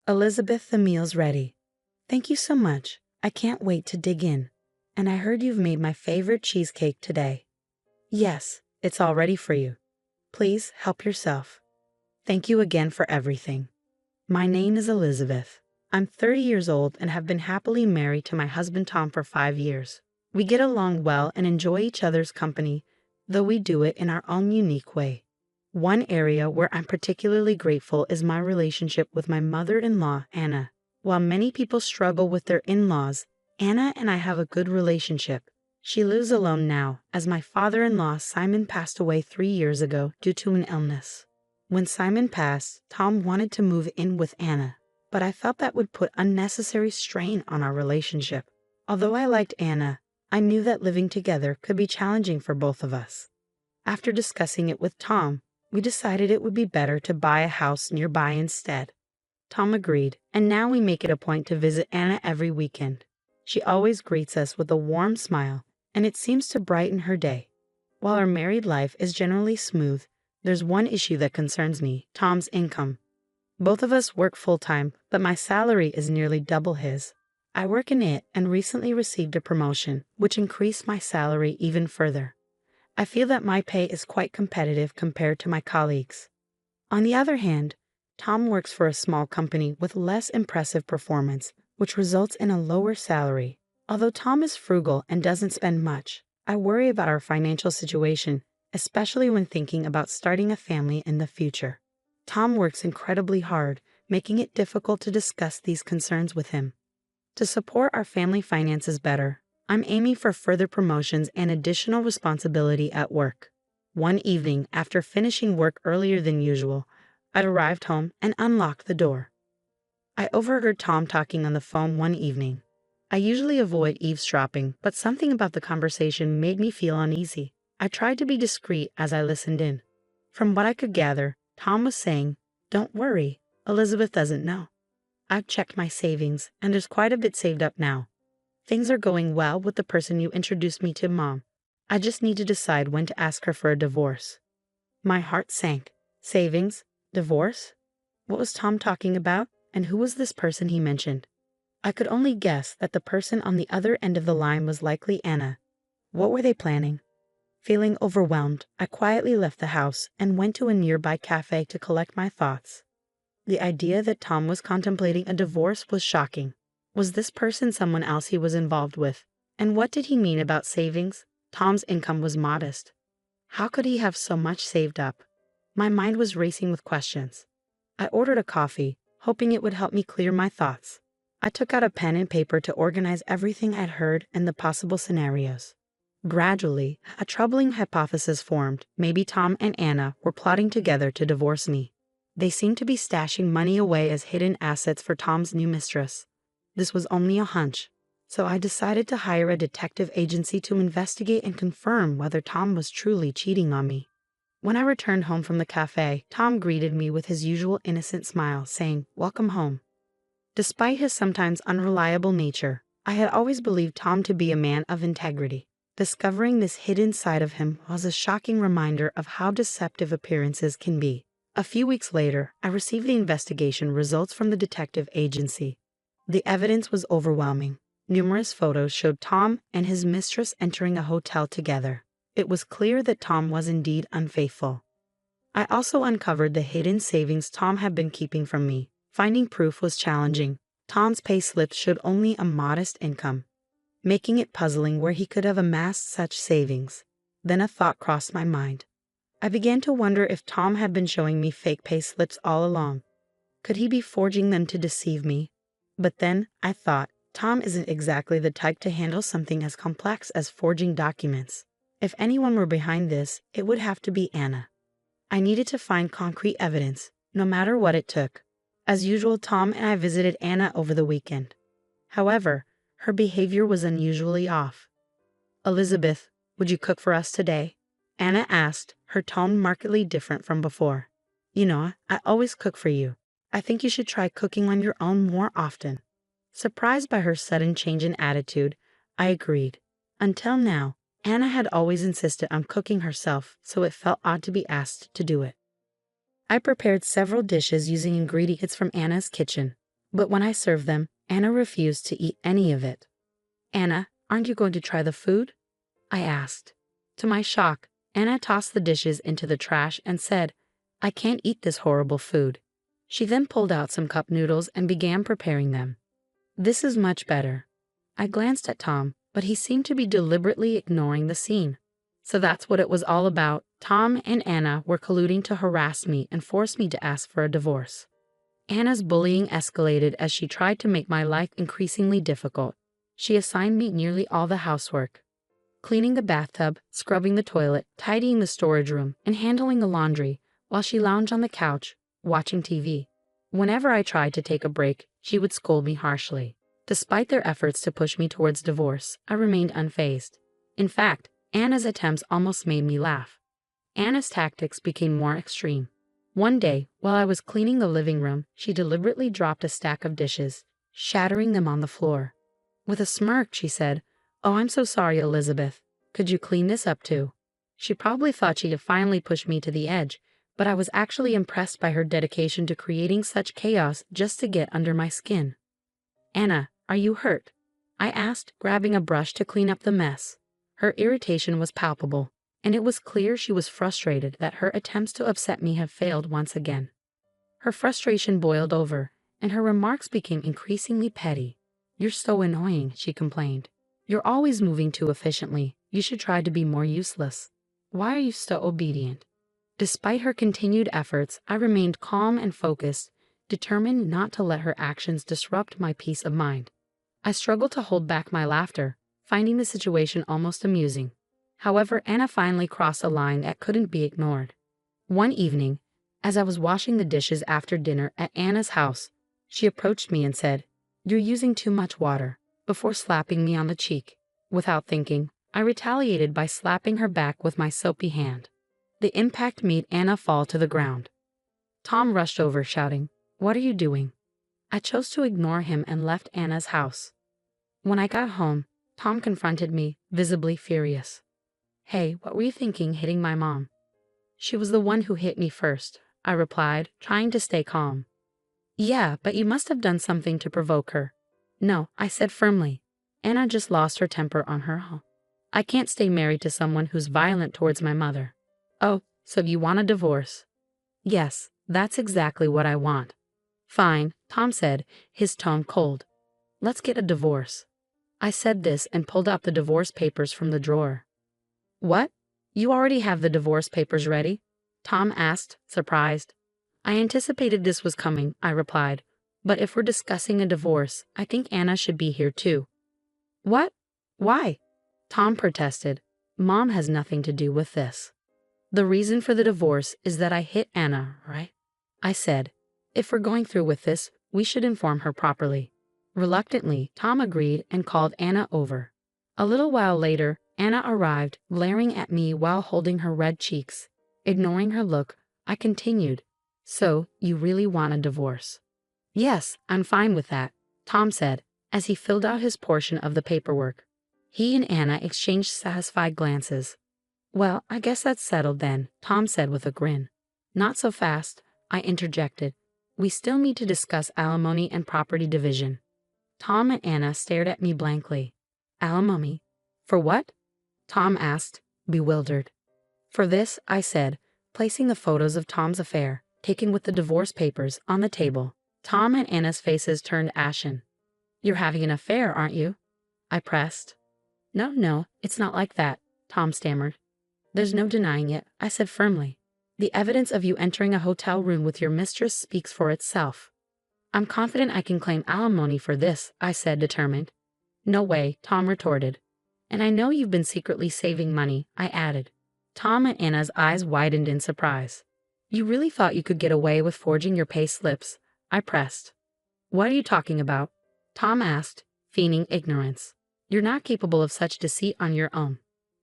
Elizabeth, the meal's ready. Thank you so much. I can't wait to dig in. And I heard you've made my favorite cheesecake today. Yes, it's all ready for you. Please help yourself. Thank you again for everything. My name is Elizabeth. I'm 30 years old and have been happily married to my husband Tom for 5 years. We get along well and enjoy each other's company, though we do it in our own unique way. One area where I'm particularly grateful is my relationship with my mother-in-law, Anna. While many people struggle with their in-laws, Anna and I have a good relationship. She lives alone now, as my father-in-law Simon passed away 3 years ago due to an illness. When Simon passed, Tom wanted to move in with Anna, but I felt that would put unnecessary strain on our relationship. Although I liked Anna, I knew that living together could be challenging for both of us. After discussing it with Tom, we decided it would be better to buy a house nearby instead. Tom agreed, and now we make it a point to visit Anna every weekend. She always greets us with a warm smile, and it seems to brighten her day. While our married life is generally smooth, there's one issue that concerns me: Tom's income. Both of us work full-time, but my salary is nearly double his. I work in it and recently received a promotion, which increased my salary even further. I feel that my pay is quite competitive compared to my colleagues. On the other hand, Tom works for a small company with less impressive performance, which results in a lower salary. Although Tom is frugal and doesn't spend much, I worry about our financial situation, especially when thinking about starting a family in the future. Tom works incredibly hard, making it difficult to discuss these concerns with him. To support our family finances better, I'm aiming for further promotions and additional responsibility at work. One evening, after finishing work earlier than usual, I arrived home and unlocked the door. I overheard Tom talking on the phone one evening. I usually avoid eavesdropping, but something about the conversation made me feel uneasy. I tried to be discreet as I listened in. From what I could gather, Tom was saying, "Don't worry, Elizabeth doesn't know. I've checked my savings, and there's quite a bit saved up now. Things are going well with the person you introduced me to, Mom. I just need to decide when to ask her for a divorce." My heart sank. Savings? Divorce? What was Tom talking about, and who was this person he mentioned? I could only guess that the person on the other end of the line was likely Anna. What were they planning? Feeling overwhelmed, I quietly left the house and went to a nearby cafe to collect my thoughts. The idea that Tom was contemplating a divorce was shocking. Was this person someone else he was involved with? And what did he mean about savings? Tom's income was modest. How could he have so much saved up? My mind was racing with questions. I ordered a coffee, hoping it would help me clear my thoughts. I took out a pen and paper to organize everything I'd heard and the possible scenarios. Gradually, a troubling hypothesis formed. Maybe Tom and Anna were plotting together to divorce me. They seemed to be stashing money away as hidden assets for Tom's new mistress. This was only a hunch, so I decided to hire a detective agency to investigate and confirm whether Tom was truly cheating on me. When I returned home from the cafe, Tom greeted me with his usual innocent smile, saying, "Welcome home." Despite his sometimes unreliable nature, I had always believed Tom to be a man of integrity. Discovering this hidden side of him was a shocking reminder of how deceptive appearances can be. A few weeks later, I received the investigation results from the detective agency. The evidence was overwhelming. Numerous photos showed Tom and his mistress entering a hotel together. It was clear that Tom was indeed unfaithful. I also uncovered the hidden savings Tom had been keeping from me. Finding proof was challenging. Tom's pay slips showed only a modest income, making it puzzling where he could have amassed such savings. Then a thought crossed my mind. I began to wonder if Tom had been showing me fake pay slips all along. Could he be forging them to deceive me? But then, I thought, Tom isn't exactly the type to handle something as complex as forging documents. If anyone were behind this, it would have to be Anna. I needed to find concrete evidence, no matter what it took. As usual, Tom and I visited Anna over the weekend. However, her behavior was unusually off. "Elizabeth, would you cook for us today?" Anna asked, her tone markedly different from before. "You know, I always cook for you. I think you should try cooking on your own more often." Surprised by her sudden change in attitude, I agreed. Until now, Anna had always insisted on cooking herself, so it felt odd to be asked to do it. I prepared several dishes using ingredients from Anna's kitchen. But when I served them, Anna refused to eat any of it. "Anna, aren't you going to try the food?" I asked. To my shock, Anna tossed the dishes into the trash and said, "I can't eat this horrible food." She then pulled out some cup noodles and began preparing them. "This is much better." I glanced at Tom, but he seemed to be deliberately ignoring the scene. So that's what it was all about. Tom and Anna were colluding to harass me and force me to ask for a divorce. Anna's bullying escalated as she tried to make my life increasingly difficult. She assigned me nearly all the housework: cleaning the bathtub, scrubbing the toilet, tidying the storage room, and handling the laundry, while she lounged on the couch, watching TV. Whenever I tried to take a break, she would scold me harshly. Despite their efforts to push me towards divorce, I remained unfazed. In fact, Anna's attempts almost made me laugh. Anna's tactics became more extreme. One day, while I was cleaning the living room, she deliberately dropped a stack of dishes, shattering them on the floor. With a smirk, she said, "Oh, I'm so sorry, Elizabeth. Could you clean this up too?" She probably thought she had finally pushed me to the edge, but I was actually impressed by her dedication to creating such chaos just to get under my skin. "Anna, are you hurt?" I asked, grabbing a brush to clean up the mess. Her irritation was palpable, and it was clear she was frustrated that her attempts to upset me had failed once again. Her frustration boiled over, and her remarks became increasingly petty. "You're so annoying," she complained. "You're always moving too efficiently. You should try to be more useless. Why are you so obedient?" Despite her continued efforts, I remained calm and focused, determined not to let her actions disrupt my peace of mind. I struggled to hold back my laughter, finding the situation almost amusing. However, Anna finally crossed a line that couldn't be ignored. One evening, as I was washing the dishes after dinner at Anna's house, she approached me and said, "You're using too much water," before slapping me on the cheek. Without thinking, I retaliated by slapping her back with my soapy hand. The impact made Anna fall to the ground. Tom rushed over, shouting, "What are you doing?" I chose to ignore him and left Anna's house. When I got home, Tom confronted me, visibly furious. "Hey, what were you thinking hitting my mom?" "She was the one who hit me first," I replied, trying to stay calm. "Yeah, but you must have done something to provoke her." "No," I said firmly. "Anna just lost her temper on her own. I can't stay married to someone who's violent towards my mother." "Oh, so you want a divorce?" "Yes, that's exactly what I want." "Fine," Tom said, his tone cold. "Let's get a divorce." I said this and pulled out the divorce papers from the drawer. "What? You already have the divorce papers ready?" Tom asked, surprised. "I anticipated this was coming," I replied. "But if we're discussing a divorce, I think Anna should be here too." "What? Why?" Tom protested. "Mom has nothing to do with this. The reason for the divorce is that I hit Anna, right?" I said. "If we're going through with this, we should inform her properly." Reluctantly, Tom agreed and called Anna over. A little while later, Anna arrived, glaring at me while holding her red cheeks. Ignoring her look, I continued, "So, you really want a divorce?" "Yes, I'm fine with that," Tom said, as he filled out his portion of the paperwork. He and Anna exchanged satisfied glances. "Well, I guess that's settled then," Tom said with a grin. "Not so fast," I interjected. "We still need to discuss alimony and property division." Tom and Anna stared at me blankly. "Alimony? For what?" Tom asked, bewildered. "For this," I said, placing the photos of Tom's affair, taken with the divorce papers, on the table. Tom and Anna's faces turned ashen. "You're having an affair, aren't you?" I pressed. No, it's not like that," Tom stammered. "There's no denying it," I said firmly. "The evidence of you entering a hotel room with your mistress speaks for itself." "I'm confident I can claim alimony for this," I said, determined. "No way," Tom retorted. "And I know you've been secretly saving money," I added. Tom and Anna's eyes widened in surprise. "You really thought you could get away with forging your pay slips?" I pressed. "What are you talking about?" Tom asked, feigning ignorance. "You're not capable of such deceit on your own.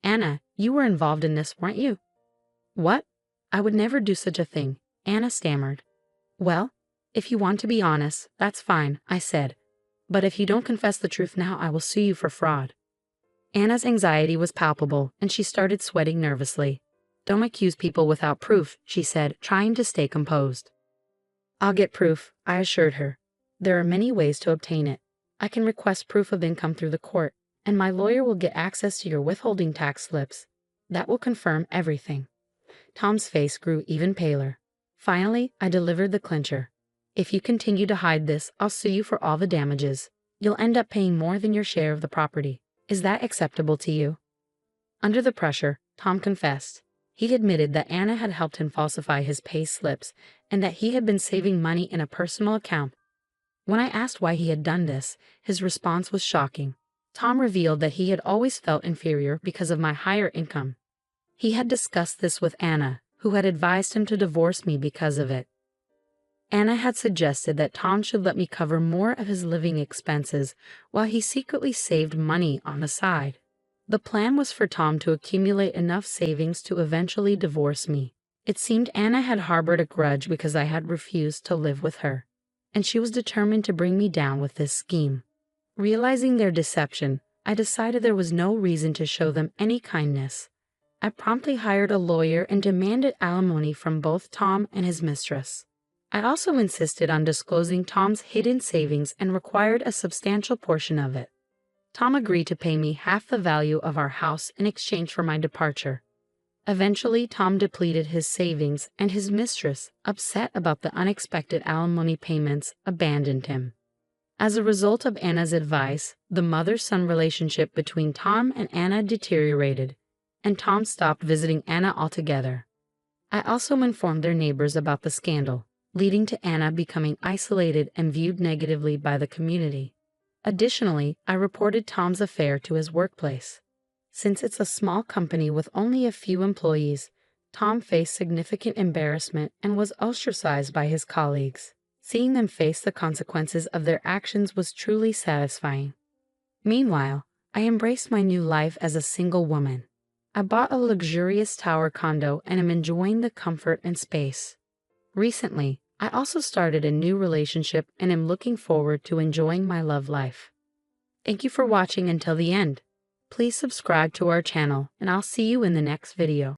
Anna, you were involved in this, weren't you?" "What? I would never do such a thing," Anna stammered. "Well, if you want to be honest, that's fine," I said. "But if you don't confess the truth now, I will sue you for fraud." Anna's anxiety was palpable, and she started sweating nervously. "Don't accuse people without proof," she said, trying to stay composed. "I'll get proof," I assured her. There are many ways to obtain it. I can request proof of income through the court, and my lawyer will get access to your withholding tax slips. That will confirm everything." Tom's face grew even paler. Finally, I delivered the clincher. "If you continue to hide this, I'll sue you for all the damages. You'll end up paying more than your share of the property. Is that acceptable to you?" Under the pressure, Tom confessed. He admitted that Anna had helped him falsify his pay slips and that he had been saving money in a personal account. When I asked why he had done this, his response was shocking. Tom revealed that he had always felt inferior because of my higher income. He had discussed this with Anna, who had advised him to divorce me because of it. Anna had suggested that Tom should let me cover more of his living expenses while he secretly saved money on the side. The plan was for Tom to accumulate enough savings to eventually divorce me. It seemed Anna had harbored a grudge because I had refused to live with her, and she was determined to bring me down with this scheme. Realizing their deception, I decided there was no reason to show them any kindness. I promptly hired a lawyer and demanded alimony from both Tom and his mistress. I also insisted on disclosing Tom's hidden savings and required a substantial portion of it. Tom agreed to pay me half the value of our house in exchange for my departure. Eventually, Tom depleted his savings, and his mistress, upset about the unexpected alimony payments, abandoned him. As a result of Anna's advice, the mother-son relationship between Tom and Anna deteriorated, and Tom stopped visiting Anna altogether. I also informed their neighbors about the scandal, leading to Anna becoming isolated and viewed negatively by the community. Additionally, I reported Tom's affair to his workplace. Since it's a small company with only a few employees, Tom faced significant embarrassment and was ostracized by his colleagues. Seeing them face the consequences of their actions was truly satisfying. Meanwhile, I embraced my new life as a single woman. I bought a luxurious tower condo and am enjoying the comfort and space. Recently, I also started a new relationship and am looking forward to enjoying my love life. Thank you for watching until the end. Please subscribe to our channel, and I'll see you in the next video.